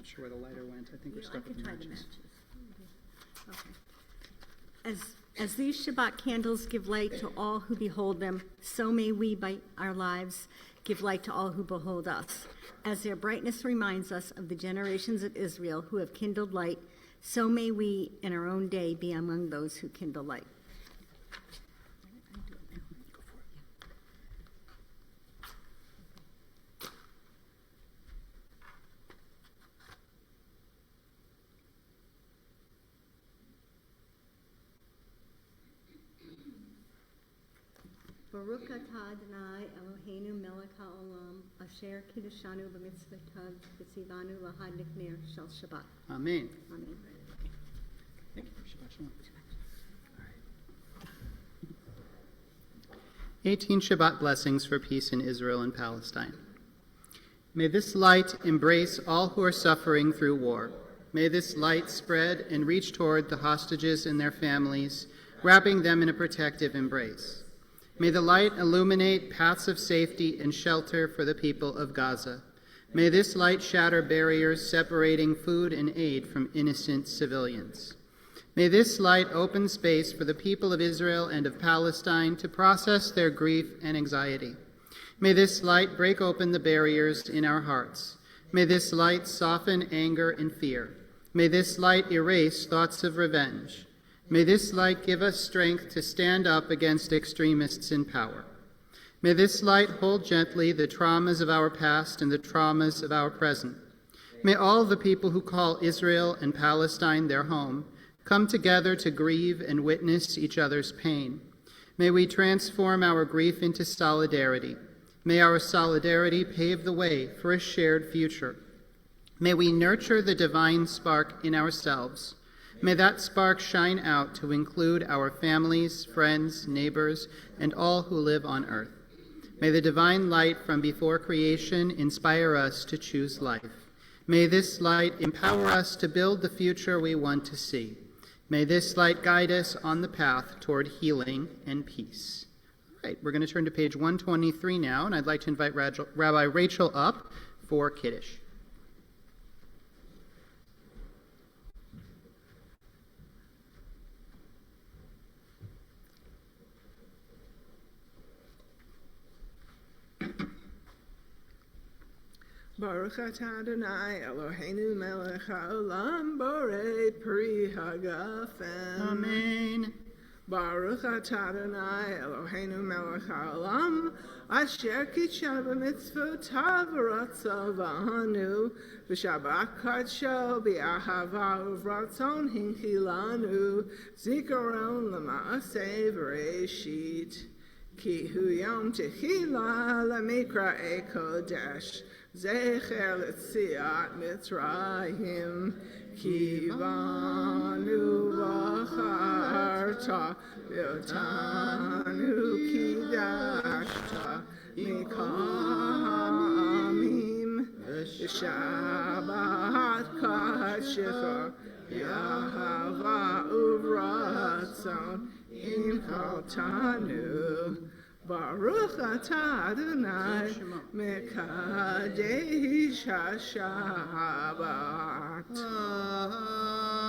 sure where the lighter went. I think we're I stuck can with the try the matches. matches. Okay. As these Shabbat candles give light to all who behold them, so may we, by our lives, give light to all who behold us. As their brightness reminds us of the generations of Israel who have kindled light, so may we in our own day be among those who kindle light. Baruch atah Adonai Eloheinu melech haolam asher kiddushanu b'mitzvotav v'tzivanu lahad ner shel Shabbat. Amen. Amen. Thank you. Shabbat shalom. 18 Shabbat blessings for peace in Israel and Palestine. May this light embrace all who are suffering through war. May this light spread and reach toward the hostages and their families, wrapping them in a protective embrace. May the light illuminate paths of safety and shelter for the people of Gaza. May this light shatter barriers separating food and aid from innocent civilians. May this light open space for the people of Israel and of Palestine to process their grief and anxiety. May this light break open the barriers in our hearts. May this light soften anger and fear. May this light erase thoughts of revenge. May this light give us strength to stand up against extremists in power. May this light hold gently the traumas of our past and the traumas of our present. May all the people who call Israel and Palestine their home come together to grieve and witness each other's pain. May we transform our grief into solidarity. May our solidarity pave the way for a shared future. May we nurture the divine spark in ourselves. May that spark shine out to include our families, friends, neighbors, and all who live on earth. May the divine light from before creation inspire us to choose life. May this light empower us to build the future we want to see. May this light guide us on the path toward healing and peace. All right, we're going to turn to page 123 now, and I'd like to invite Rabbi Rachel up for Kiddush. Baruch atah Adonai Eloheinu melech haolam borei pri hagafen. Amen. Baruch atah Adonai Eloheinu melech haolam asher kitshanu b'mitzvotav v'ratzavanu v'shabbat kadsho b'ahava uvratzon hinchilanu zikaron l'maaseh v'reishit ki hu yom tehila l'mikra'e kodesh Zecher l'tziat Mitzrayim, ki banu v'charta, v'otanu kidashta, mika'amim, v'shabbat kadshecha, yahava uvratzon, imkotanu. Baruch atah Adonai mekadesh haShabbat.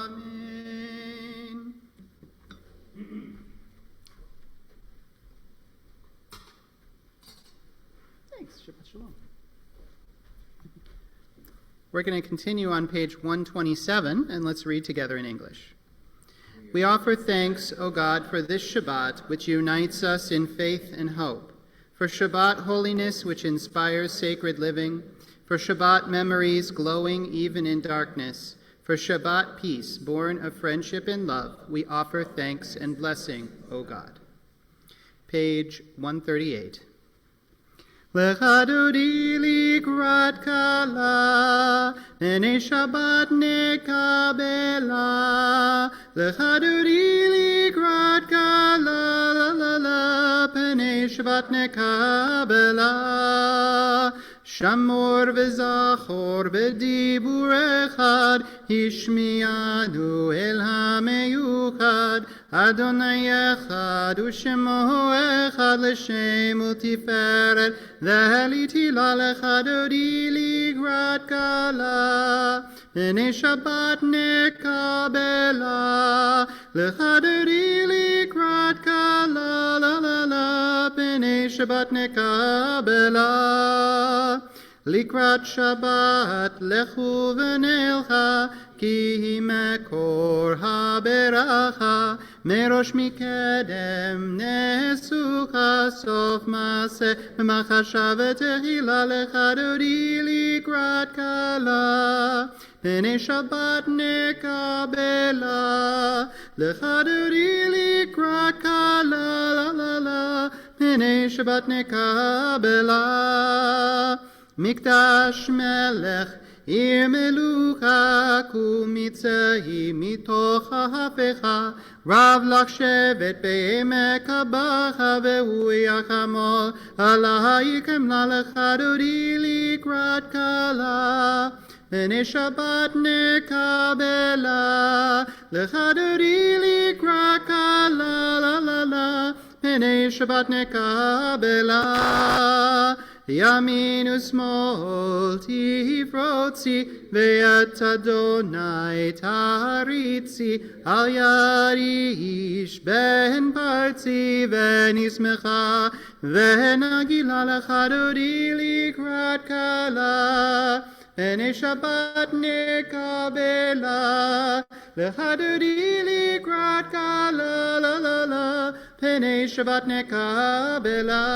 Amen. Thanks. Shabbat shalom. We're going to continue on page 127, and let's read together in English. We offer thanks, O God, for this Shabbat, which unites us in faith and hope, for Shabbat holiness, which inspires sacred living, for Shabbat memories glowing even in darkness, for Shabbat peace, born of friendship and love. We offer thanks and blessing, O God. Page 138. Lecha dodi likrat kala, nene Shabbat nekabela. Lecha dodi likrat kala, la la la, pene Shabbat nekabela. Shamor v'zachor b'dibur echad, hishmianu el hameyuchad. Adonai echad u'shemo echad l'shem u'tiferet, v'heliti la lecha dodi likrat לקראת כלה, פני שבת נקבלה, לחדרי לקראת כלה, לה לה לה, פני שבת נקבלה. לקראת שבת לכו ונלכה, כי היא מקור הברכה, מראש מקדם נסוכה, סוף מעשה במחשה ותחילה, לחדרי לקראת כלה, פני שבת נקבלה, לחדרי לקראת כלה, לה לה לה, פני שבת נקבלה. מקדש מלך עיר מלוכה, קום מצאי מתוך ההפכה, רב לך שבט בעמק הבכה, והוא יחמול עלייך חמלה, לחדרי לקראת כלה, פני שבת נקבלה, לחדרי לקראת כלה, לה לה לה, פני שבת נקבלה. ימין ושמאל תפרוצי, ואת אדוני תריצי, על יד איש בן פרצי, ונשמחה ונגילה, לחדרי לקראת כלה, פני שבת נקבלה, לחדרי לקראת כלה, לה לה לה, פני שבת נקבלה.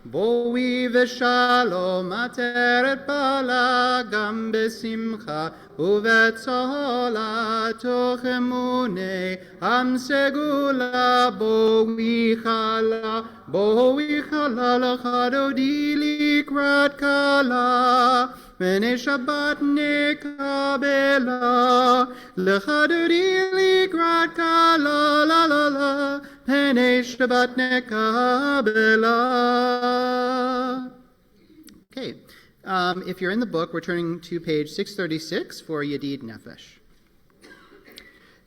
בואי ושלום עטרת בעלה, גם בשמחה ובצהלה, תוך אמוני עם סגולה. בואי חלה, לחדרי לקראת כלה, פני שבת נקבלה, לחדרי לקראת כלה, לה לה לה, פני שבת נקבלה. Okay, if you're in the book, we're turning to page 636 for Yedid Nefesh.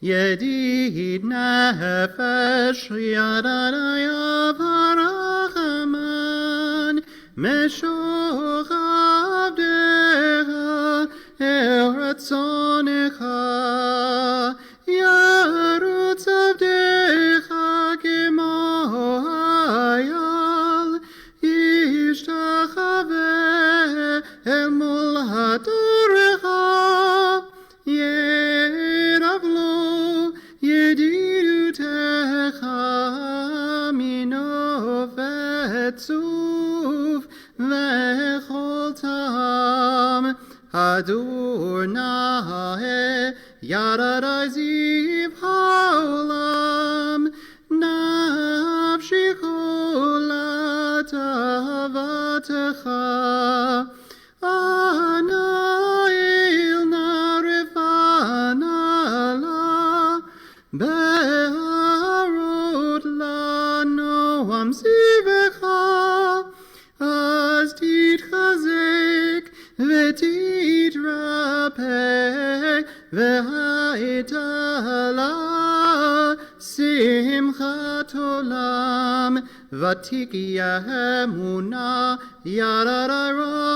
Yedid Nefesh, Yadadai Avarachaman, Meshoch Avdecha, El Ratzonecha, Yarutz Avdecha, Kemo Hayal, Ishtachaveh El Mol HaTorecha, Yeravlo Yedidutecha, Mino Vetzuf Vechol Tam, Adonai Yadadai Ziv Haolam, Nafshi Cholat Avatecha, Anail Narefanala, Be'arot Lanoam Sivecha, Az Titchazek V'titrapeh, V'ha'itala Simchat Olam, V'tikya Emuna, Yadadai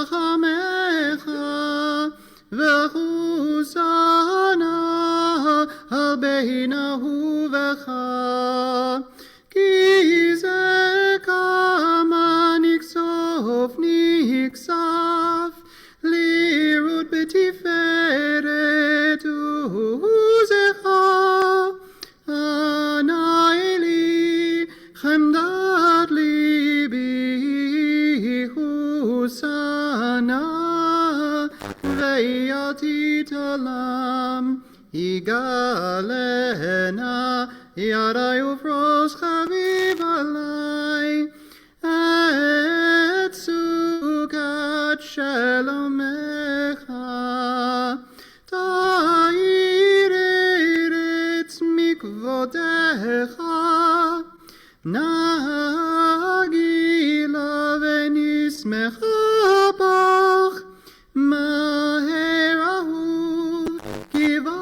Rachamecha, V'chusana al beinahu v'cha, Ki ze kama niksof niksaf, Lirut betiferet uzecha, Anaili chemdat libi husana, Ve'yati talam Igalena Yadai ufros chaviv alai, Et sukat shalomecha, Ta'ir eretz mikvodecha, Nagila v'nismecha bach, Maherahu kiva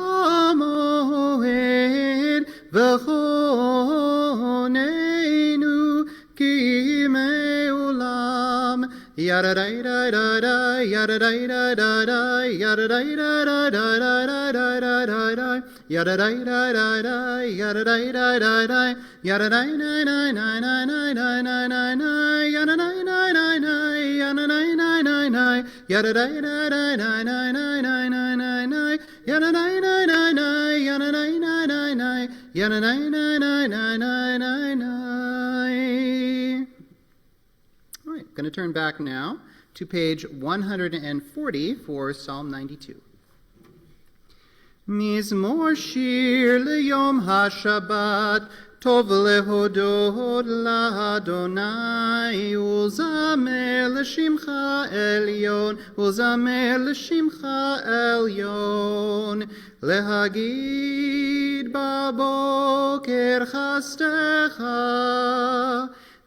moed, V'choneinu ki me'olam, Yadadai yada da da da da, yada da da da da da da da da da, yada da da da da, yada da da da da, yada da na na na na na na na na na, yada na na na na, yada na na na na, yada da da da da na na na na na na, yada na na na na, yada na na na na, yada na na na na na na na. All right, going to turn back now to page 140 for Psalm 92. Mizmor shir leyom haShabbat, tov lehodot laHadonai, uzamer l'shimcha elyon, uzamer l'shimcha elyon, lehagid baboker chastecha,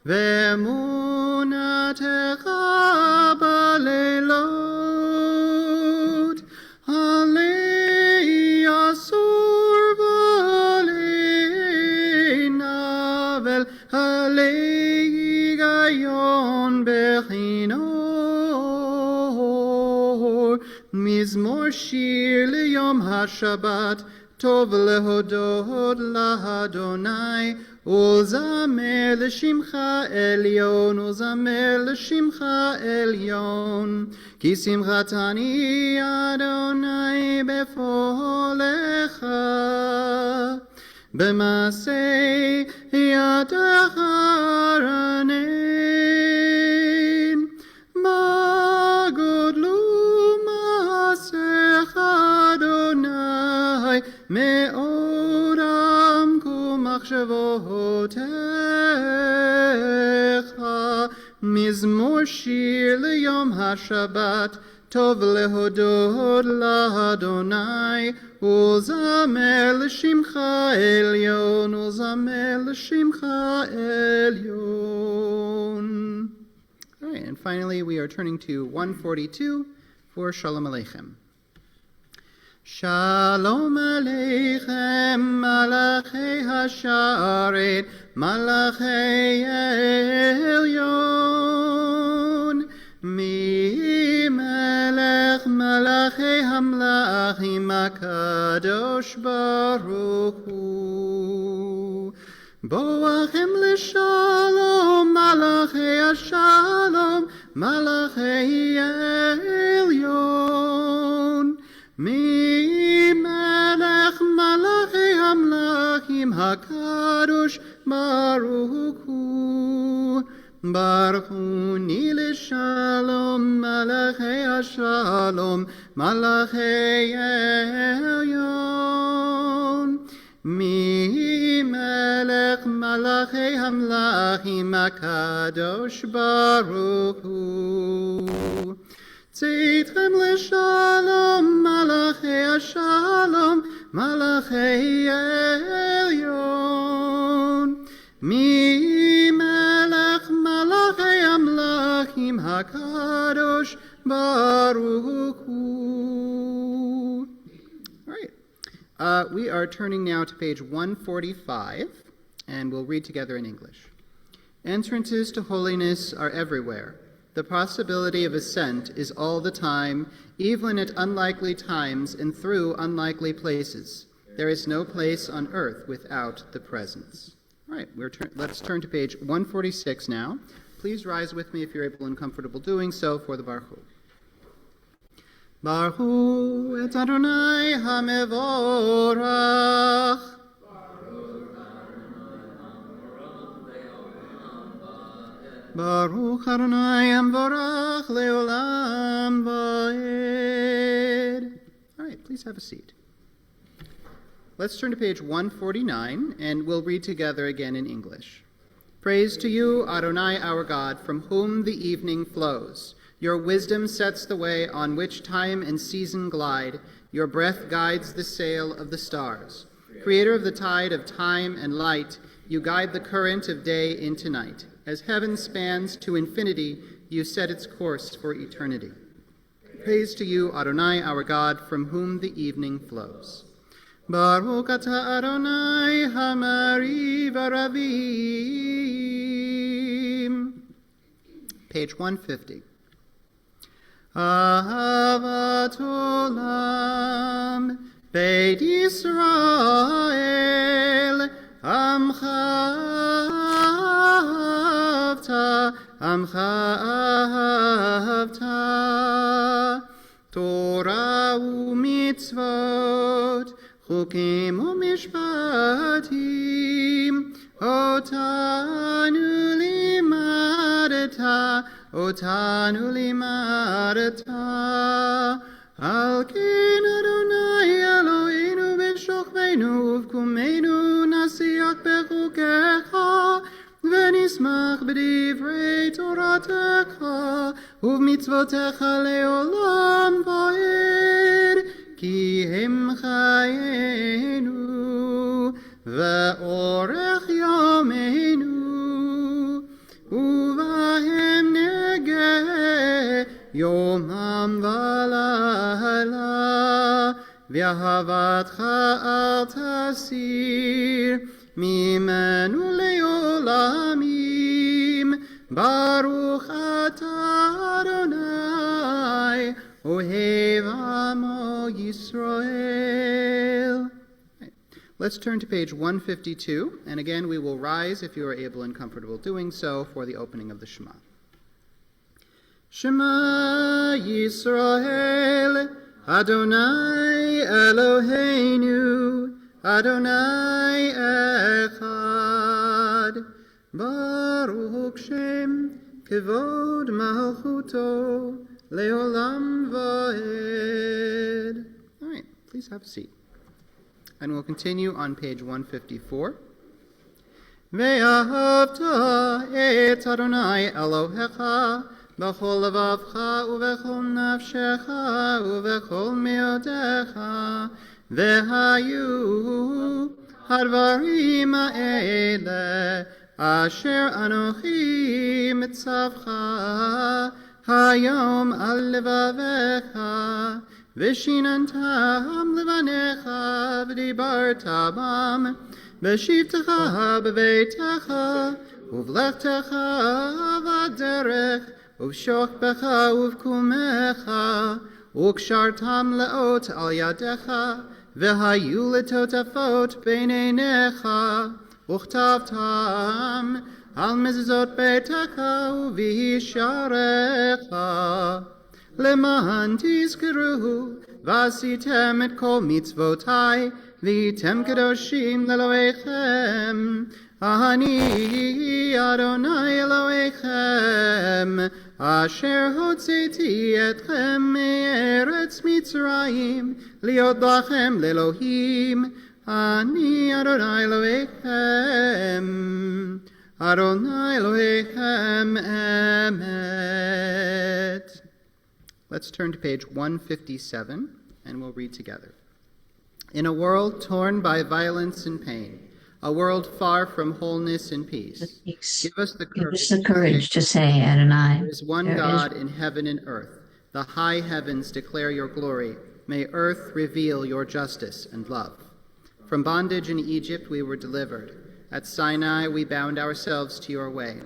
ואמונתך בלילות, עלי אסור ועלי נבל, עלי היגיון בכינור. מזמור שיר ליום השבת, טוב להודות לאדוני, ולזמר לשמך עליון, ולזמר לשמך עליון. כי שמחתני אדוני בפועלך, במעשה ידך רנן. מה גודלו מעשיך אדוני, מאוד עמקו מחשבותיך. מזמור שיר ליום השבת, טוב להודות לאדוני, ולזמר לשמך עליון, ולזמר לשמך עליון. All right, and finally we are turning to 142 for Shalom Aleichem. Shalom Aleichem, Malachei Hasharet, Malachei Elyon, Mi Melech Malachei Hamlachim HaKadosh Baruch Hu. Boachem l'shalom, Malachei Hashalom, Malachei Elyon. Mi melech malachei hamlachim hakadosh baruch hu. Baruchuni l'shalom, malachei hashalom, malachei elyon. Mi melech malachei hamlachim hakadosh baruch hu. Tzitchem l'shalom, malachei hashalom, malachei elyon. Mi melech malachei amlachim hakadosh baruch hu. All right. We are turning now to page 145, and we'll read together in English. Entrances to holiness are everywhere. The possibility of ascent is all the time, even at unlikely times and through unlikely places. There is no place on earth without the presence. All right, let's turn to page 146 now. Please rise with me if you're able and comfortable doing so for the Baruch Hu. Baruch Hu et Adonai HaMevorach. Baruch Adonai Amvorach Leolam Vaed. All right, please have a seat. Let's turn to page 149, and we'll read together again in English. Praise to you, Adonai our God, from whom the evening flows. Your wisdom sets the way on which time and season glide. Your breath guides the sail of the stars. Creator of the tide of time and light, you guide the current of day into night. As heaven spans to infinity, you set its course for eternity. Praise to you, Adonai, our God, from whom the evening flows. Baruch atah Adonai hamari v'ravim. Page 150. Ahavat Olam, Beit Yisrael, Amcha Ahavta, Amcha Ahavta, Torah u'mitzvot, Chukim u'mishpatim, Otanu limadata, Otanu limadata. Al ken Adonai Eloheinu b'shokmeinu uvkumeinu nasiach bechukecha, v'nismach b'divrei toratecha, uv'mitzvotecha le'olam va'ed, ki hem chayenu, ve'orech yameinu, uvahem negeh yomam v'layla, v'ahavatcha al tasir, mimenu le'olamim, baruch atah Adonai, ohev amo Yisrael. Let's turn to page 152, and again we will rise, if you are able and comfortable doing so, for the opening of the Shema. Shema Yisrael, Adonai Eloheinu, Adonai Echad, Baruch Shem, Kevod Malchuto, Leolam Va'ed. All right, please have a seat. And we'll continue on page 154. Ve'ahavta et Adonai Elohecha b'chol levavcha u'v'chol nafshecha u'v'chol meodecha ve'hayu hadvarim ha'ele asher anochi mitzavcha hayom al levavecha v'shinantam levanecha v'dibarta bam v'shivtecha b'veitecha uv'lechtecha v'aderech uv'shokbecha uv'kumecha u'kshartam le'ot al yadecha v'hayu letotafot b'neinecha u'chtavtam al mezuzot beitecha uv'hisharecha למען תזכרו, ועשיתם את כל מצוותיי, והייתם קדושים לאלוהיכם. אני אדוני אלוהיכם, אשר הוצאתי אתכם מארץ מצרים, להיות לכם לאלוהים. אני אדוני אלוהיכם, אדוני אלוהיכם אמת. Let's turn to page 157, and we'll read together. In a world torn by violence and pain, a world far from wholeness and peace, give us the courage to say, Adonai, there is one God in heaven and earth. The high heavens declare your glory. May earth reveal your justice and love. From bondage in Egypt we were delivered. At Sinai we bound ourselves to your way.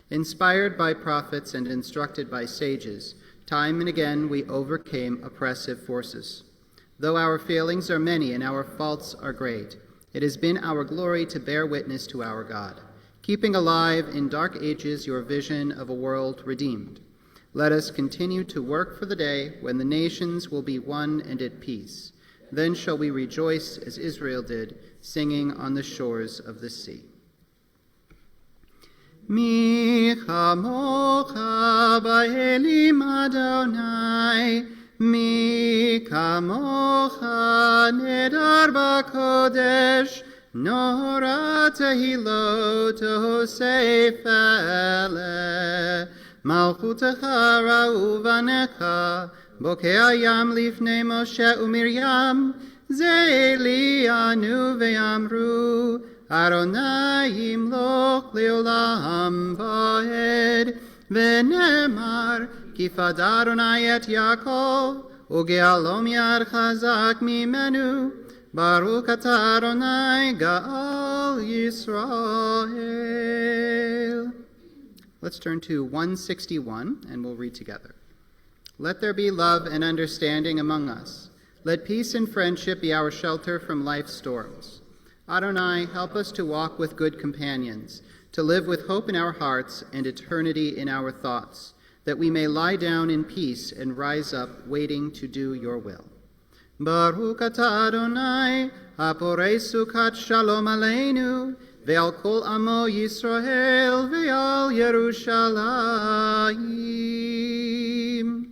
Inspired by prophets and instructed by sages, time and again we overcame oppressive forces. Though our failings are many and our faults are great, it has been our glory to bear witness to our God, keeping alive in dark ages your vision of a world redeemed. Let us continue to work for the day when the nations will be one and at peace. Then shall we rejoice as Israel did, singing on the shores of the sea. Mi chamocha ba'elim Adonai, mi kamocha nedar b'kodesh, nora tehilot hosefele, malchutecha ra'u vanecha, bokei hayam lifnei Moshe u'Miriam, ze lianu ve'amru, Adonai yimloch leolam va'ed, v'nemar kifad Adonai et Yaakov, uge'alom yad chazak mimenu, baruch atah Adonai ga'al Yisrael. Let's turn to 161, and we'll read together. Let there be love and understanding among us. Let peace and friendship be our shelter from life's storms. Adonai, help us to walk with good companions, to live with hope in our hearts and eternity in our thoughts, that we may lie down in peace and rise up, waiting to do your will. Baruch atah Adonai, haporei sukat shalom aleinu, ve'al kol amo Yisrael, ve'al Yerushalayim.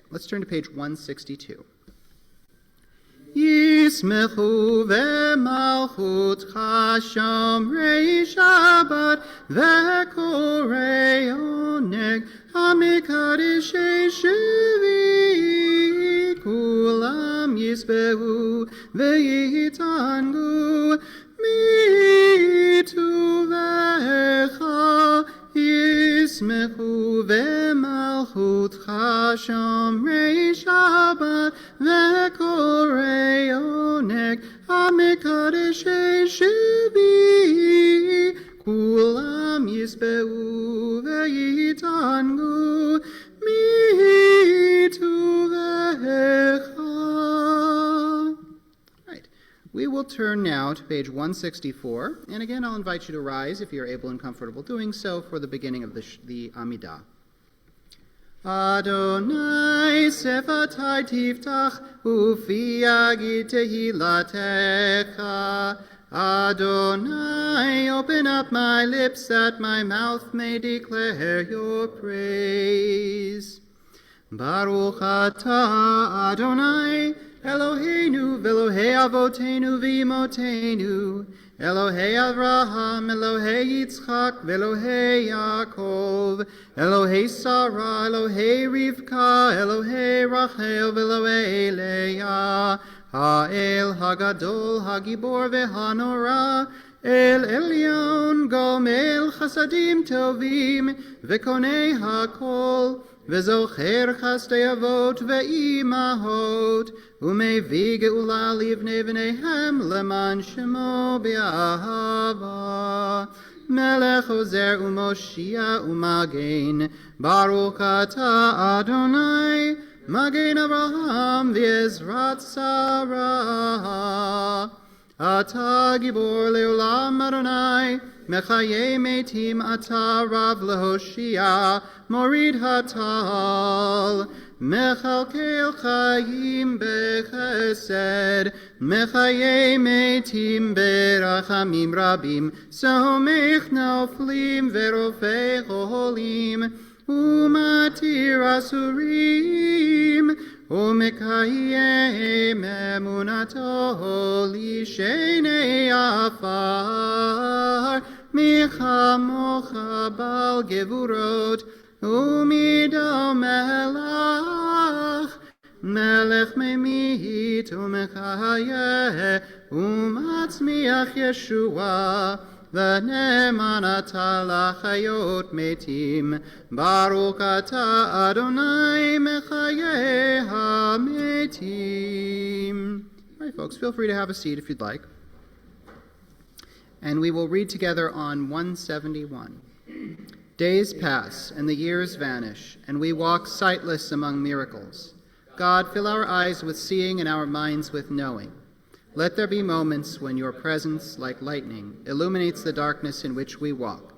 Let's turn to page 162. Yismechu ve'malchutcha shomrei Shabbat ve'korei oneg hamikadeshei shvi kulam yisbehu ve'yitangu mituvecha Yismechu ve'malchutcha shomrei Shabbat ve'korei oneg hamikadeshei shvi kulam yisbehu ve'yitangu mituvecha. Right. We will turn now to page 164, and again I'll invite you to rise if you're able and comfortable doing so for the beginning of the Amidah. Adonai sefatai tiftach ufi yagid tehilatecha. Adonai, open up my lips that my mouth may declare your praise. Baruch atah Adonai, Eloheinu v'Elohei avotenu v'imotenu, Elohei Avraham, Elohei Yitzchak, v'Elohei Yaakov, Elohei Sarah, Elohei Rivka, Elohei Rachel, v'Elohei Leah, Ha'el Hagadol, Hagibor v'Hanora, El Elyon, Gomel Chasadim Tovim, v'Konei Hakol, v'Zocher Chasdei Avot v'Imahot, Umevi Geula Livnei V'neihem Leman Shemo B'Ahava, Melech Ozer Umoshia Umagen, Baruch Atah Adonai, Magen Avraham v'Ezrat Sarah. Atah Gibor Leolam Adonai, Mechayei Metim Atah Rav Lehoshia, Morid Hatal, Mechalkel Chayim Bechesed, Mechayei Metim Berachamim Rabim, Somech Noflim Verofei Cholim, Umatir Asurim, Umekayem emunato lishenei afar, Michamocha bal gevurot, Umido melach, Melech memit umekayeh, Umatzmiach Yeshua, V'ne'eman atah lachayot metim, Baruch atah Adonai mechayeh hametim. All right, folks, feel free to have a seat if you'd like. And we will read together on 171. Days pass, and the years vanish, and we walk sightless among miracles. God, fill our eyes with seeing and our minds with knowing. Let there be moments when your presence, like lightning, illuminates the darkness in which we walk.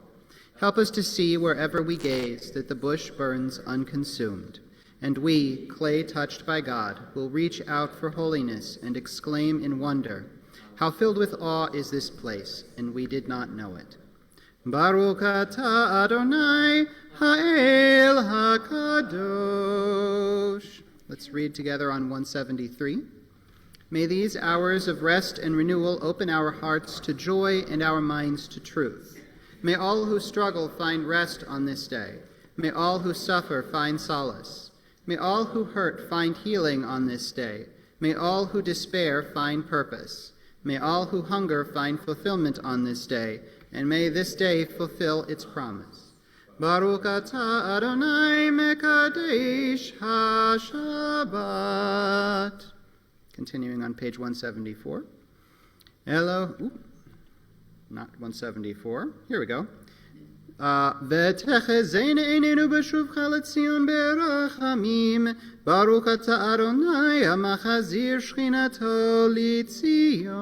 Help us to see wherever we gaze that the bush burns unconsumed, and we, clay touched by God, will reach out for holiness and exclaim in wonder, how filled with awe is this place, and we did not know it. Baruch atah Adonai, ha'el hakadosh. Let's read together on 173. May these hours of rest and renewal open our hearts to joy and our minds to truth. May all who struggle find rest on this day. May all who suffer find solace. May all who hurt find healing on this day. May all who despair find purpose. May all who hunger find fulfillment on this day. And may this day fulfill its promise. Baruch atah Adonai mekadesh ha-Shabbat. Continuing on page 174. Not 174. Here we go. ותחזינה עינינו בשובך לציון ברחמים, ברוך אתה אדוני המחזיר שכינתו לציון.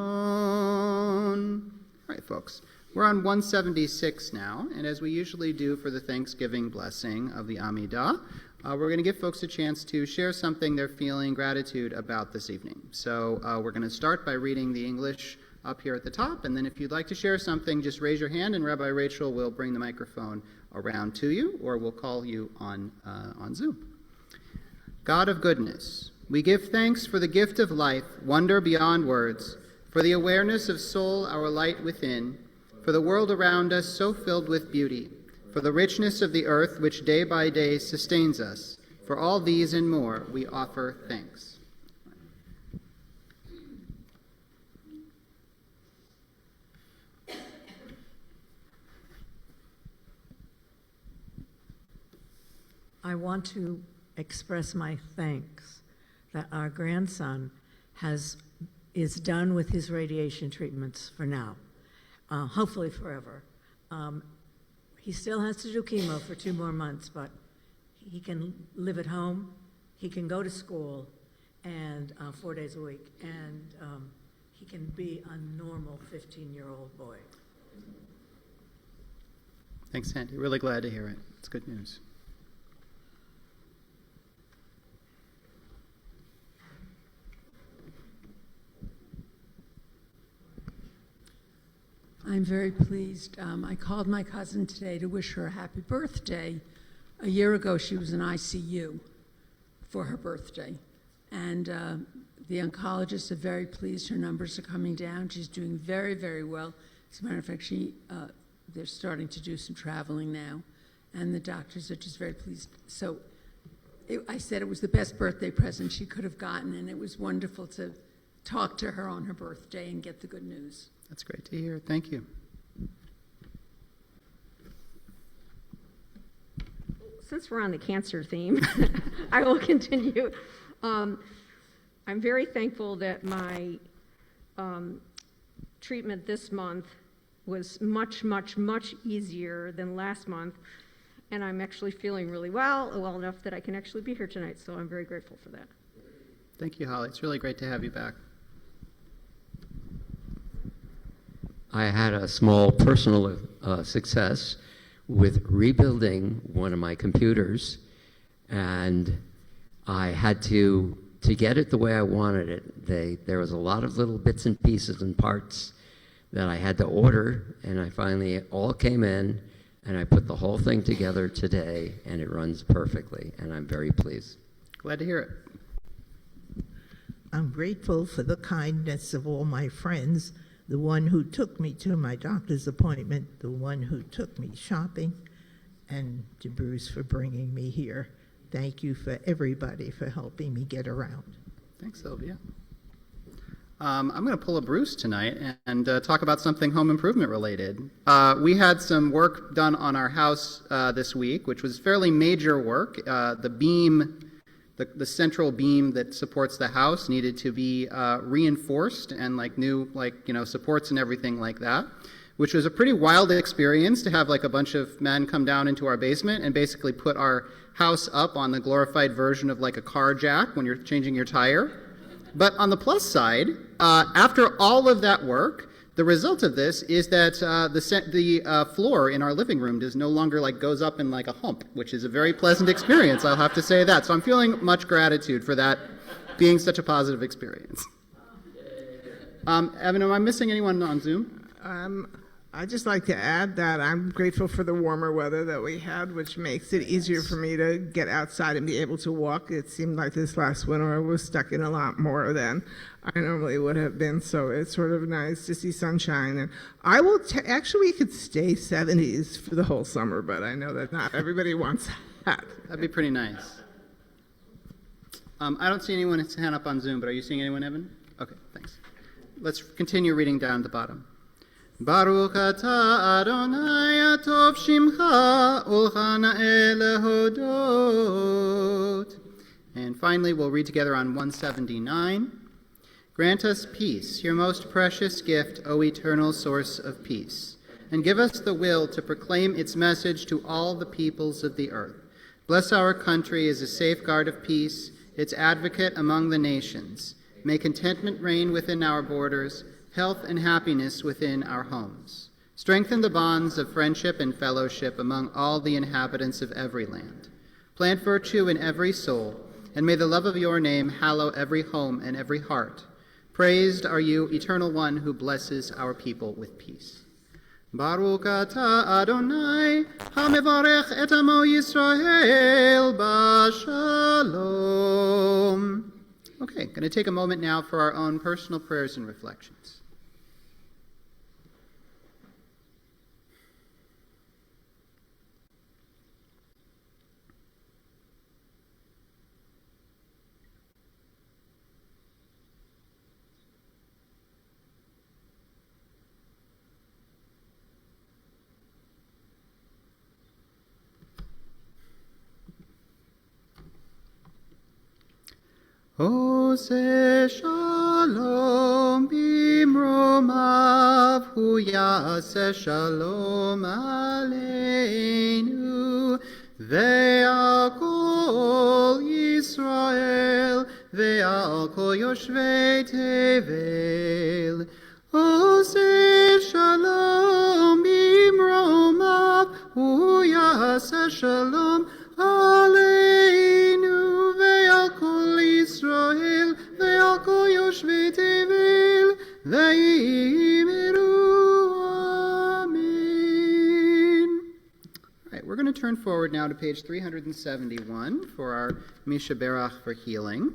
All right, folks. We're on 176 now, and as we usually do for the Thanksgiving blessing of the Amidah, we're going to give folks a chance to share something they're feeling gratitude about this evening. So we're going to start by reading the English up here at the top, and then if you'd like to share something, just raise your hand, and Rabbi Rachel will bring the microphone around to you, or we'll call you on Zoom. God of goodness, we give thanks for the gift of life, wonder beyond words, for the awareness of soul, our light within, for the world around us so filled with beauty, for the richness of the earth which day by day sustains us. For all these and more we offer thanks. I want to express my thanks that our grandson is done with his radiation treatments for now. Hopefully forever. He still has to do chemo for 2 more months, but he can live at home, he can go to school, and 4 days a week, and he can be a normal 15-year-old boy. Thanks, Sandy. Really glad to hear it. It's good news. I'm very pleased. I called my cousin today to wish her a happy birthday. A year ago, she was in ICU for her birthday. And the oncologists are very pleased. Her numbers are coming down. She's doing very, very well. As a matter of fact, they're starting to do some traveling now. And the doctors are just very pleased. So I said it was the best birthday present she could have gotten, and it was wonderful to talk to her on her birthday and get the good news. That's great to hear. Thank you. Since we're on the cancer theme, I will continue. I'm very thankful that my treatment this month was much, much, much easier than last month, and I'm actually feeling really well enough that I can actually be here tonight, so I'm very grateful for that. Thank you, Holly. It's really great to have you back. I had a small personal success with rebuilding one of my computers, and I had to get it the way I wanted it. There was a lot of little bits and pieces and parts that I had to order, and I finally all came in, and I put the whole thing together today, and it runs perfectly, and I'm very pleased. Glad to hear it. I'm grateful for the kindness of all my friends, the one who took me to my doctor's appointment, the one who took me shopping, and to Bruce for bringing me here. Thank you for everybody for helping me get around. Thanks, Sylvia. I'm going to pull a Bruce tonight and talk about something home improvement related. We had some work done on our house this week, which was fairly major work. The central beam that supports the house needed to be reinforced and new supports and everything like that, which was a pretty wild experience to have a bunch of men come down into our basement and basically put our house up on the glorified version of a car jack when you're changing your tire. But on the plus side, after all of that work, the result of this is that the floor in our living room no longer goes up in a hump, which is a very pleasant experience, I'll have to say that. So I'm feeling much gratitude for that being such a positive experience. Evan, am I missing anyone on Zoom? I'd just like to add that I'm grateful for the warmer weather that we had, which makes it easier for me to get outside and be able to walk. It seemed like this last winter I was stuck in a lot more than I normally would have been, so it's sort of nice to see sunshine. And I will actually, we could stay 70s for the whole summer, but I know that not everybody wants that. That'd be pretty nice. I don't see anyone's hand up on Zoom, but are you seeing anyone, Evan? Okay, thanks. Let's continue reading down at the bottom. Baruch atah Adonai atov shimcha ulcha na'eh lehodot. And finally, we'll read together on 179. Grant us peace, your most precious gift, O eternal source of peace, and give us the will to proclaim its message to all the peoples of the earth. Bless our country as a safeguard of peace, its advocate among the nations. May contentment reign within our borders, health and happiness within our homes. Strengthen the bonds of friendship and fellowship among all the inhabitants of every land. Plant virtue in every soul, and may the love of your name hallow every home and every heart. Praised are you, Eternal One, who blesses our people with peace. Baruch atah Adonai, hamevarech et amo Yisrael b'shalom. Okay, going to take a moment now for our own personal prayers and reflections. Ose shalom bimromav hu yaseh shalom aleinu ve'al kol Yisrael ve'al kol yoshvei tevel. Ose shalom bimromav hu yaseh shalom aleinu ve'al kol Yisrael ve'al kol yoshvei tevel ve'imiru. Amen. All right, we're going to turn forward now to page 371 for our Misha Berach for healing.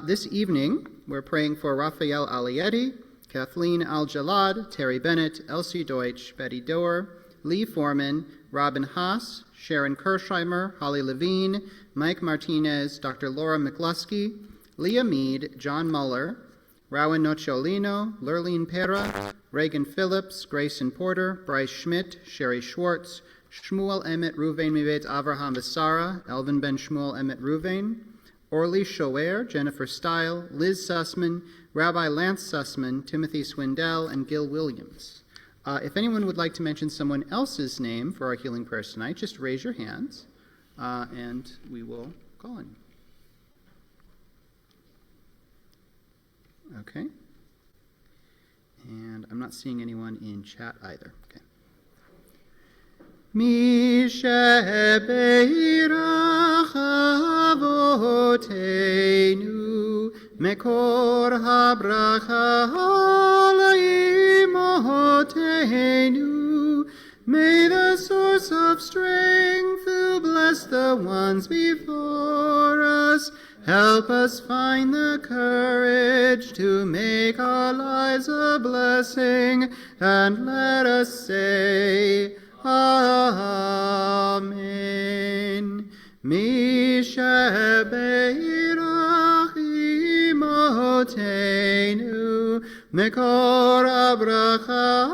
This evening, we're praying for Raphael Alietti, Kathleen Al-Jalad, Terry Bennett, Elsie Deutsch, Betty Doer, Lee Foreman, Robin Haas, Sharon Kirshheimer, Holly Levine, Mike Martinez, Dr. Laura McCluskey, Leah Mead, John Muller, Rowan Nociolino, Lurleen Pera, Reagan Phillips, Grayson Porter, Bryce Schmidt, Sherry Schwartz, Shmuel Emmett Ruvain Mibet Avraham Vasara, Elvin Ben Shmuel Emmett Ruvain, Orly Shoer, Jennifer Stile, Liz Sussman, Rabbi Lance Sussman, Timothy Swindell, and Gil Williams. If anyone would like to mention someone else's name for our healing prayers tonight, just raise your hands, and we will call on you. Okay. And I'm not seeing anyone in chat either. Okay. Mi shebeirach avoteinu mekor habracha laimotenu. May the source of strength who bless the ones before us help us find the courage to make our lives a blessing, and let us say Amen. Mi shebeirach imotenu mekor habracha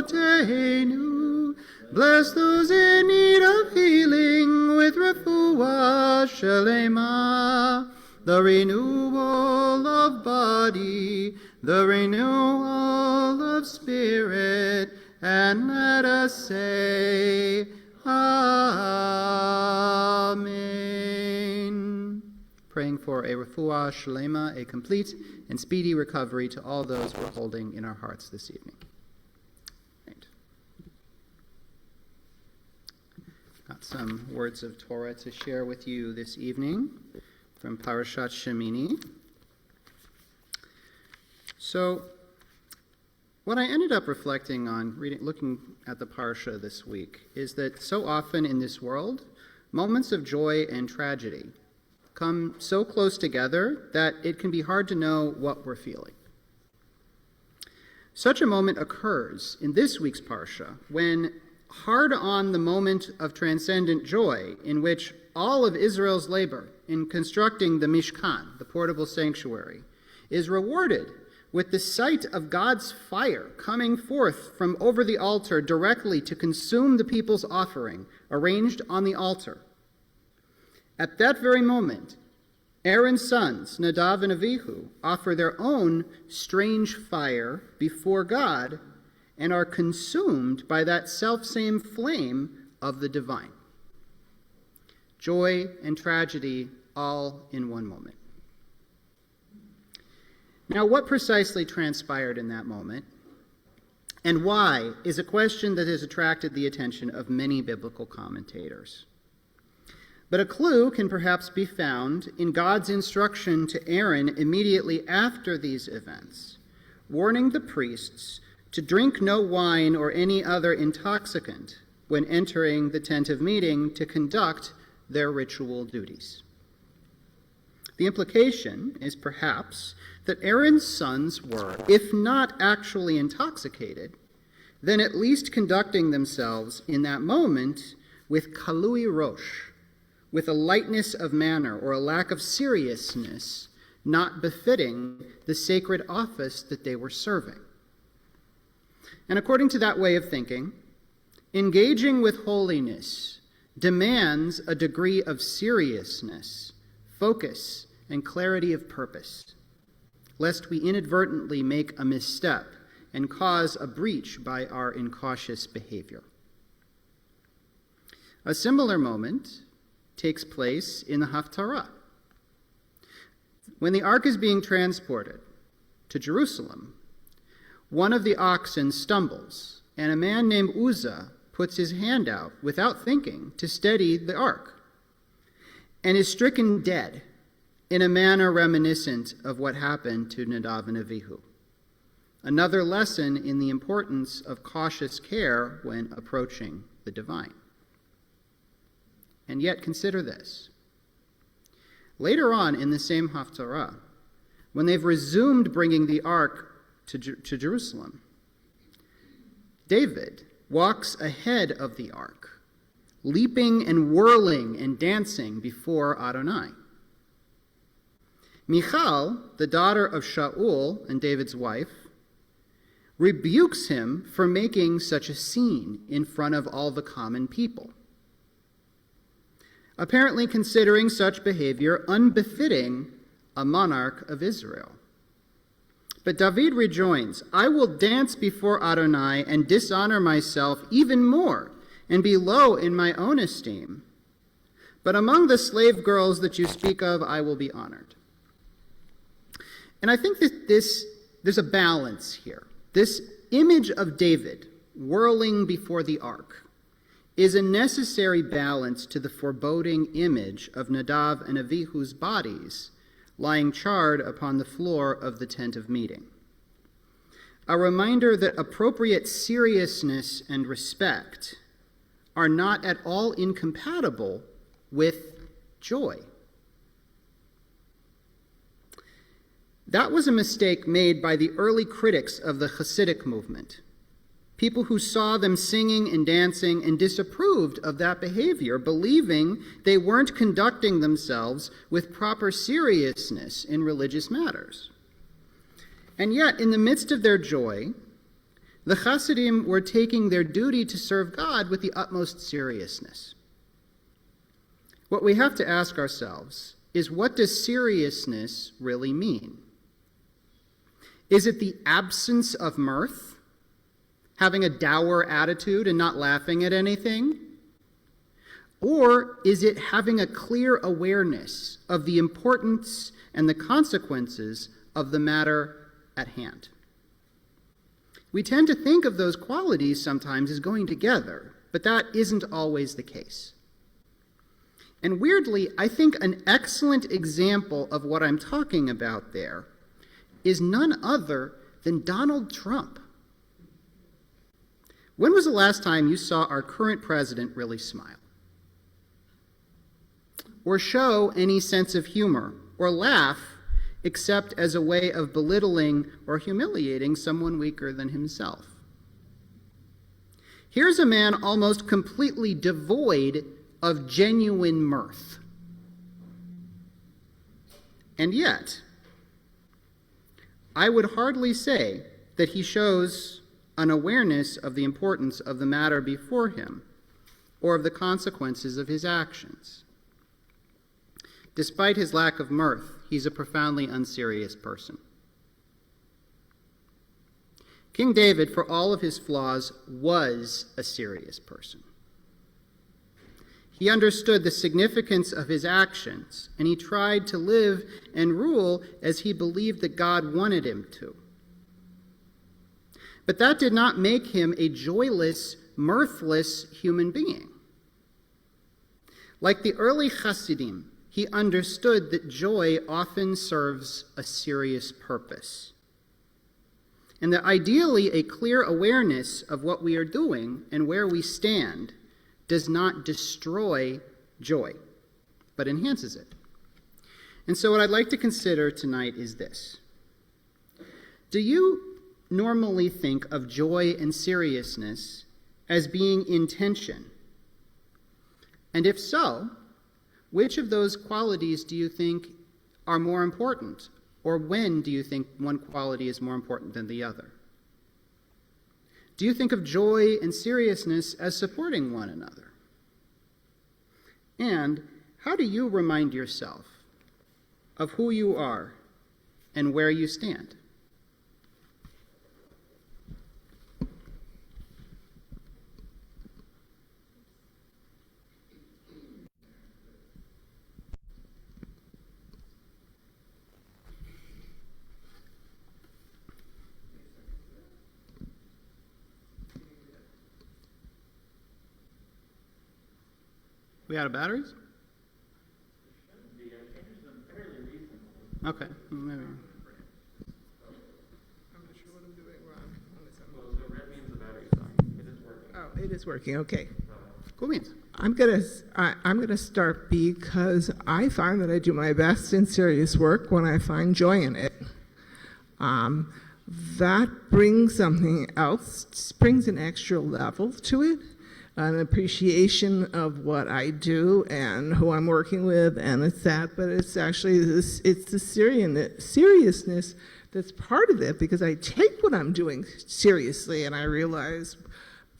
lavotenu. Bless those in need of healing with refuah shelema, the renewal of body, the renewal of spirit, and let us say Amen. Praying for a refuah shlema, a complete and speedy recovery to all those we're holding in our hearts this evening. Right. Got some words of Torah to share with you this evening from Parashat Shemini. So, what I ended up reflecting on, looking at the Parsha this week, is that so often in this world, moments of joy and tragedy come so close together that it can be hard to know what we're feeling. Such a moment occurs in this week's Parsha when, hard on the moment of transcendent joy in which all of Israel's labor in constructing the Mishkan, the portable sanctuary, is rewarded with the sight of God's fire coming forth from over the altar directly to consume the people's offering arranged on the altar. At that very moment, Aaron's sons, Nadav and Avihu, offer their own strange fire before God and are consumed by that selfsame flame of the divine. Joy and tragedy all in one moment. Now, what precisely transpired in that moment, and why, is a question that has attracted the attention of many biblical commentators. But a clue can perhaps be found in God's instruction to Aaron immediately after these events, warning the priests to drink no wine or any other intoxicant when entering the tent of meeting to conduct their ritual duties. The implication is perhaps that Aaron's sons were, if not actually intoxicated, then at least conducting themselves in that moment with kalui rosh, with a lightness of manner or a lack of seriousness not befitting the sacred office that they were serving. And according to that way of thinking, engaging with holiness demands a degree of seriousness, focus, and clarity of purpose, lest we inadvertently make a misstep and cause a breach by our incautious behavior. A similar moment takes place in the Haftarah. When the ark is being transported to Jerusalem, one of the oxen stumbles, and a man named Uzzah puts his hand out without thinking to steady the ark, and is stricken dead in a manner reminiscent of what happened to Nadav and Avihu. Another lesson in the importance of cautious care when approaching the divine. And yet, consider this. Later on in the same Haftarah, when they've resumed bringing the ark to Jerusalem, David walks ahead of the ark, leaping and whirling and dancing before Adonai. Michal, the daughter of Shaul and David's wife, rebukes him for making such a scene in front of all the common people, apparently considering such behavior unbefitting a monarch of Israel. But David rejoins, "I will dance before Adonai and dishonor myself even more and be low in my own esteem. But among the slave girls that you speak of, I will be honored." And I think that there's a balance here. This image of David whirling before the ark is a necessary balance to the foreboding image of Nadav and Avihu's bodies lying charred upon the floor of the tent of meeting. A reminder that appropriate seriousness and respect are not at all incompatible with joy. That was a mistake made by the early critics of the Hasidic movement, people who saw them singing and dancing and disapproved of that behavior, believing they weren't conducting themselves with proper seriousness in religious matters. And yet, in the midst of their joy, the Hasidim were taking their duty to serve God with the utmost seriousness. What we have to ask ourselves is, what does seriousness really mean? Is it the absence of mirth, having a dour attitude and not laughing at anything? Or is it having a clear awareness of the importance and the consequences of the matter at hand? We tend to think of those qualities sometimes as going together, but that isn't always the case. And weirdly, I think an excellent example of what I'm talking about there is none other than Donald Trump. When was the last time you saw our current president really smile? Or show any sense of humor, or laugh, except as a way of belittling or humiliating someone weaker than himself? Here's a man almost completely devoid of genuine mirth. And yet, I would hardly say that he shows an awareness of the importance of the matter before him or of the consequences of his actions. Despite his lack of mirth, he's a profoundly unserious person. King David, for all of his flaws, was a serious person. He understood the significance of his actions, and he tried to live and rule as he believed that God wanted him to. But that did not make him a joyless, mirthless human being. Like the early Hasidim, he understood that joy often serves a serious purpose, and that ideally a clear awareness of what we are doing and where we stand does not destroy joy, but enhances it. And so what I'd like to consider tonight is this. Do you normally think of joy and seriousness as being in tension? And if so, which of those qualities do you think are more important? Or when do you think one quality is more important than the other? Do you think of joy and seriousness as supporting one another? And how do you remind yourself of who you are and where you stand? We out of batteries? Okay. Maybe. I'm not sure what I'm doing wrong. Well, the red means the battery's on. It is working. Oh, it is working. Okay. Cool beans. I'm gonna start because I find that I do my best in serious work when I find joy in it. That brings something else, brings an extra level to it, an appreciation of what I do and who I'm working with, and it's that, but it's actually this, it's the seriousness that's part of it, because I take what I'm doing seriously and I realize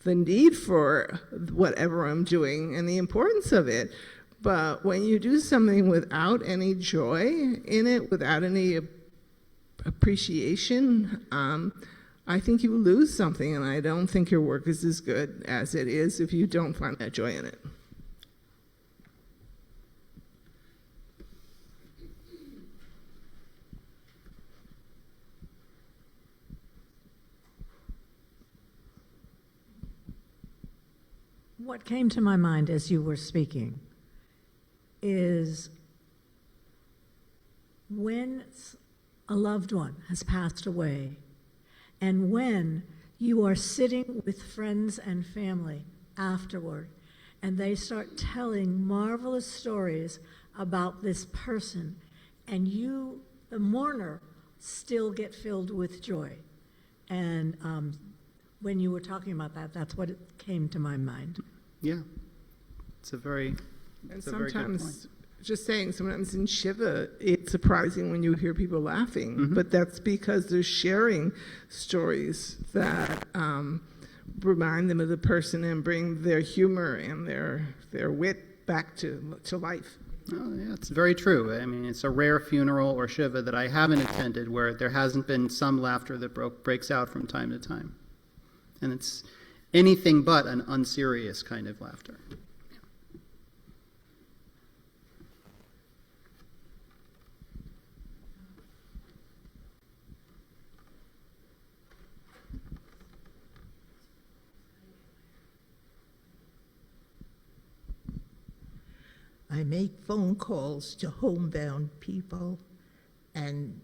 the need for whatever I'm doing and the importance of it. But when you do something without any joy in it, without any appreciation, I think you lose something, and I don't think your work is as good as it is if you don't find that joy in it. What came to my mind as you were speaking is when a loved one has passed away, and when you are sitting with friends and family afterward, and they start telling marvelous stories about this person, and you, the mourner, still get filled with joy. And when you were talking about that, that's what it came to my mind. Yeah. It's a very And It's a very good sometimes, point. just saying, sometimes in Shiva, it's surprising when you hear people laughing, Mm-hmm. but that's because they're sharing stories that remind them of the person and bring their humor and their wit back to life. Oh, yeah, it's very true. I mean, it's a rare funeral or Shiva that I haven't attended where there hasn't been some laughter that breaks out from time to time. And it's anything but an unserious kind of laughter. I make phone calls to homebound people, and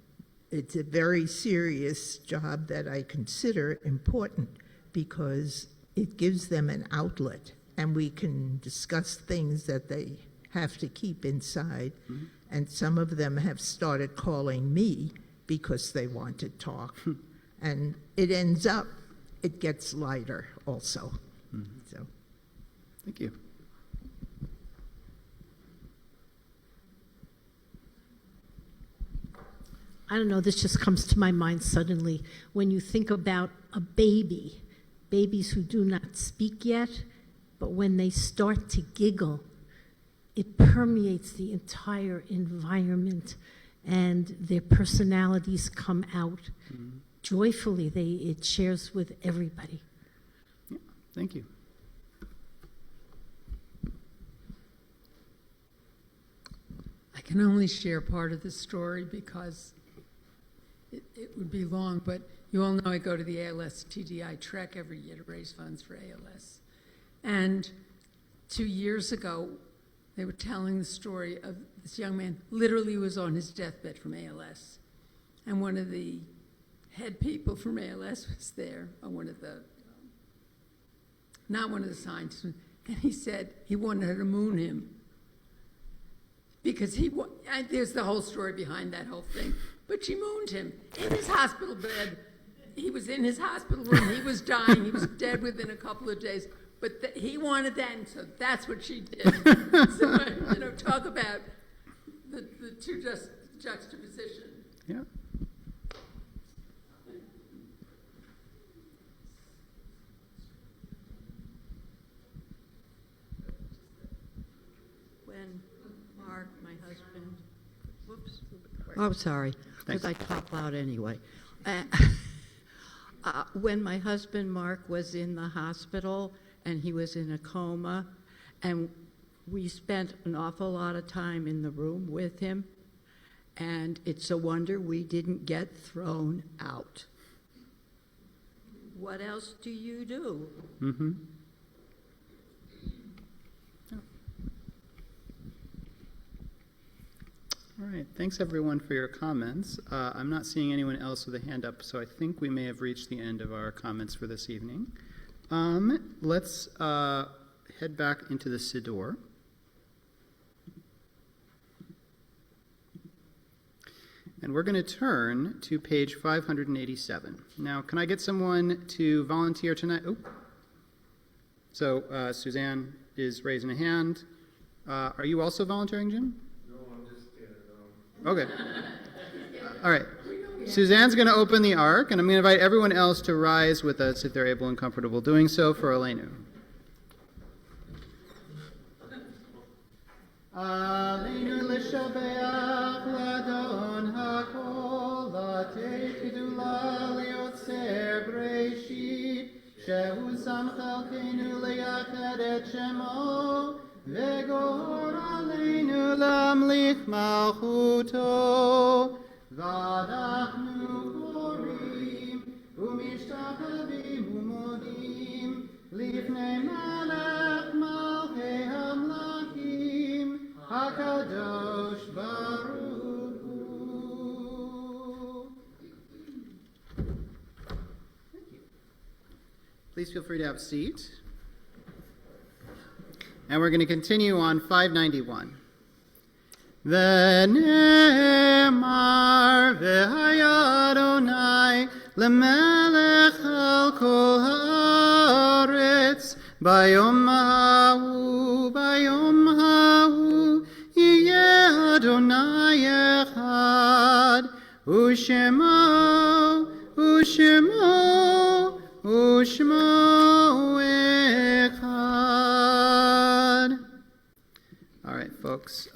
it's a very serious job that I consider important because it gives them an outlet, and we can discuss things that they have to keep inside. Mm-hmm. And some of them have started calling me because they want to talk. And it ends up, it gets lighter also. Mm-hmm. So, Thank you. I don't know, this just comes to my mind suddenly. When you think about a baby, babies who do not speak yet, but when they start to giggle, it permeates the entire environment, and their personalities come out joyfully. It shares with everybody. Yeah, thank you. I can only share part of the story because it would be long, but you all know I go to the ALS TDI Trek every year to raise funds for ALS. And 2 years ago, they were telling the story of this young man literally was on his deathbed from ALS. And one of the head people from ALS was there, or one of the, not one of the scientists, and he said he wanted her to moon him. Because there's the whole story behind that whole thing. But she mooned him in his hospital bed. He was in his hospital room. He was dying. He was dead within a couple of days. But he wanted that, and so that's what she did. So, talk about the two juxtaposition. Yeah. When Mark, my husband, whoops, oh, sorry, because I pop out anyway. When my husband Mark was in the hospital and he was in a coma, and we spent an awful lot of time in the room with him, and it's a wonder we didn't get thrown out. What else do you do? Mm-hmm. All right, thanks everyone for your comments. I'm not seeing anyone else with a hand up, so I think we may have reached the end of our comments for this evening. Let's head back into the Siddur. And we're going to turn to page 587. Now, can I get someone to volunteer tonight? Oh. So Suzanne is raising a hand. Are you also volunteering, Jim? Okay. All right. Suzanne's going to open the ark, and I'm going to invite everyone else to rise with us if they're able and comfortable doing so for Aleinu. Aleinu l'shabeach l'adon hakol l'atei kedula liotzer breishit shehu sam chalkeinu liyachad et shemo V'gor aleinu lamlich malchuto v'adachnu korim u'mishtachavim u'modim lifnei malach malchei hamlachim hakadosh baruch hu. Please feel free to have a seat. And we're going to continue on 591. V'ne'emar v'haya Adonai l'melech al kol haaretz bayom hahu yiyeh Adonai echad u'shemo echad. All right, folks.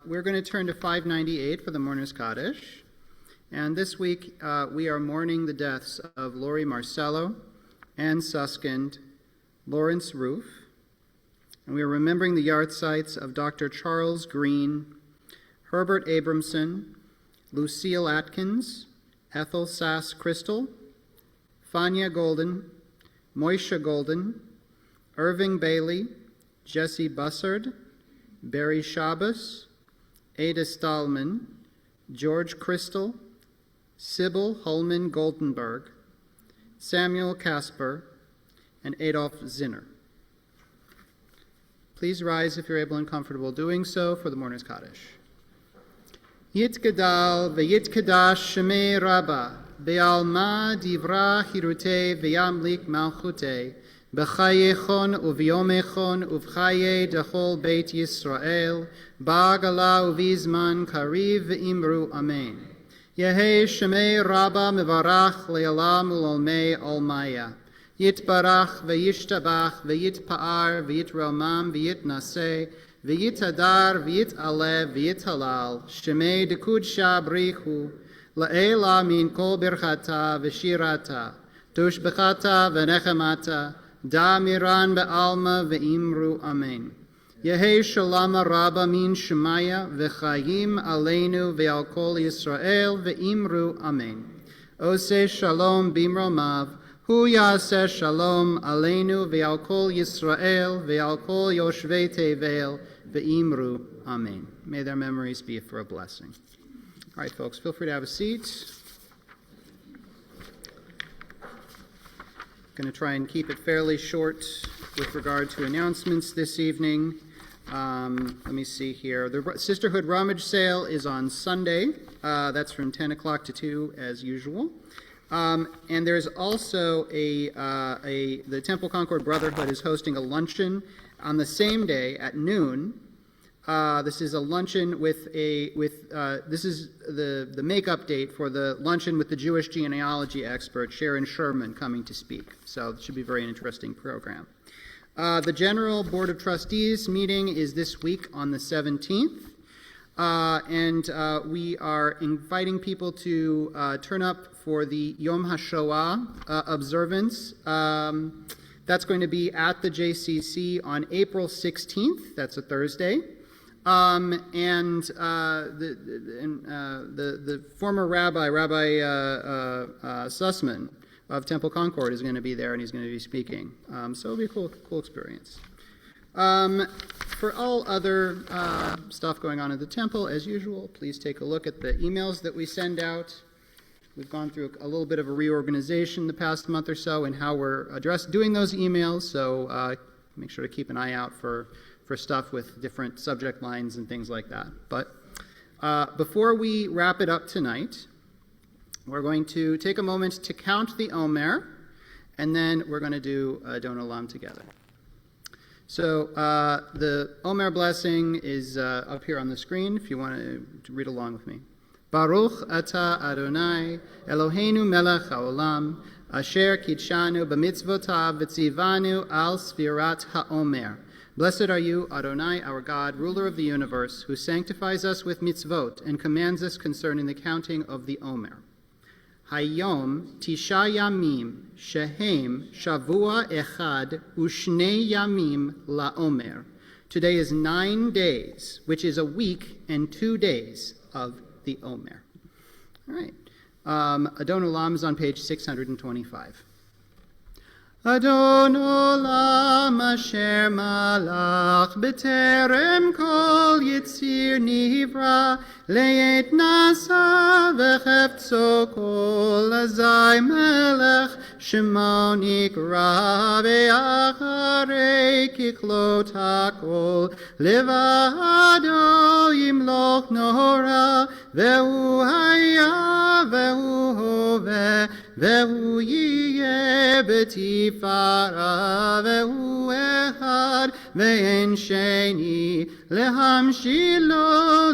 We're going to turn to 598 for the Mourner's Kaddish. And this week, we are mourning the deaths of Lori Marcello, Ann Suskind, Lawrence Roof. And we are remembering the yahrzeits of Dr. Charles Green, Herbert Abramson, Lucille Atkins, Ethel Sass Crystal, Fania Golden, Moisha Golden, Irving Bailey, Jesse Bussard, Barry Shabbos, Ada Stahlman, George Crystal, Sybil Holman Goldenberg, Samuel Casper, and Adolf Zinner. Please rise if you're able and comfortable doing so for the Mourner's Kaddish. Yitgadal v'yitkadash shemei Rabba, be'alma divra hirute v'yamlik malchute, b'chayechon u'v'yomechon u'v'chaye dechol beit Yisrael, ba'agala u'vizman kariv v'imru amen. Yehei shemei Rabba mevarach le'alam u'lolmei olmaya. Yitbarach v'yishtabach v'yitpa'ar v'yitromam v'yitnaseh v'yitadar v'yit'alev v'yithalal, shemei dekudsha brichu, la'ela min kol birchata v'shirata, tushbechata v'nechemata, da miran be'alma v'imru amen. Yehi shalama rabba min shemaya v'chayim aleinu ve'al kol Yisrael ve'imru amen. Ose shalom bimromav, hu yaseh shalom aleinu ve'al kol Yisrael ve'al kol yoshvei tevel ve'imru amen. May their memories be for a blessing. All right, folks, feel free to have a seat. Going to try and keep it fairly short with regard to announcements this evening. Let me see here. The Sisterhood Rummage Sale is on Sunday. That's from 10 o'clock to 2 as usual. And there's also the Temple Concord Brotherhood is hosting a luncheon on the same day at noon. This is a luncheon this is the makeup date for the luncheon with the Jewish genealogy expert Sharon Sherman coming to speak. So it should be a very interesting program. The General Board of Trustees meeting is this week on the 17th. And we are inviting people to turn up for the Yom HaShoah observance. That's going to be at the JCC on April 16th. That's a Thursday. The former Rabbi Sussman of Temple Concord is going to be there, and he's going to be speaking. So it'll be a cool experience. For all other stuff going on at the temple, as usual, please take a look at the emails that we send out. We've gone through a little bit of a reorganization the past month or so in how we're doing those emails, so make sure to keep an eye out for stuff with different subject lines and things like that. But before we wrap it up tonight, we're going to take a moment to count the Omer, and then we're going to do Adon Olam together. So the Omer blessing is up here on the screen if you want to read along with me. Baruch Ata Adonai Eloheinu melech haolam asher kidshanu b'mitzvotav v'tzivanu al sfirat haomer. Blessed are you, Adonai, our God, ruler of the universe, who sanctifies us with mitzvot and commands us concerning the counting of the Omer. Hayom tisha yamim shehem shavua echad u'shnei yamim la'omer. Today is 9 days, which is a week and 2 days of the Omer. All right. Adon Olam is on page 625. Adon Olam asher malach b'terem kol yitzir nivra le'et nasa v'chefzo kol azai melech shemo nikra ve'acharei kiklot hakol levado yimloch nora ve'hu haya ve'hu hoveh ve'hu yiyeh b'tifara ve'hu echad ve'en sheni lehamshilo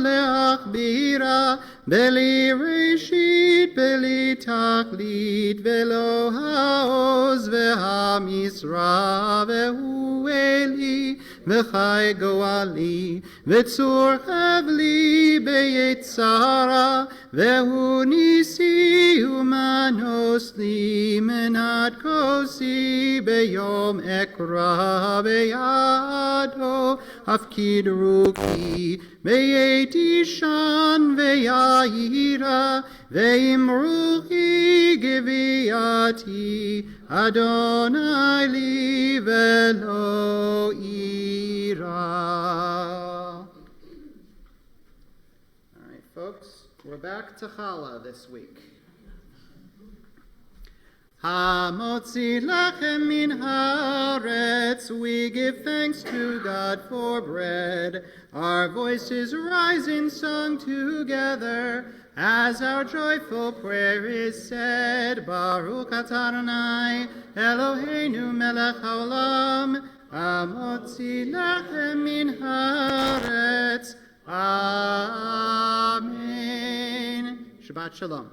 leachbira beli reshit beli taklit ve'lo ha'oz ve'hamisra ve'hu eli ve'chai goali ve'tzur chavli be'yetzara ve'hu nisi umanos li menat kosi be'yom ekra be'yado afkid ruki be'yetishan ve'yahira ve'imruchi geviati Adonai li ve'lo ira. All right, folks, we're back to Challah this week. Hamotzi lachem min haaretz, we give thanks to God for bread. Our voices rise in song together as our joyful prayer is said. Baruch atah Adonai Eloheinu melech haolam, hamotzi lachem min haaretz. Amen. Shabbat shalom.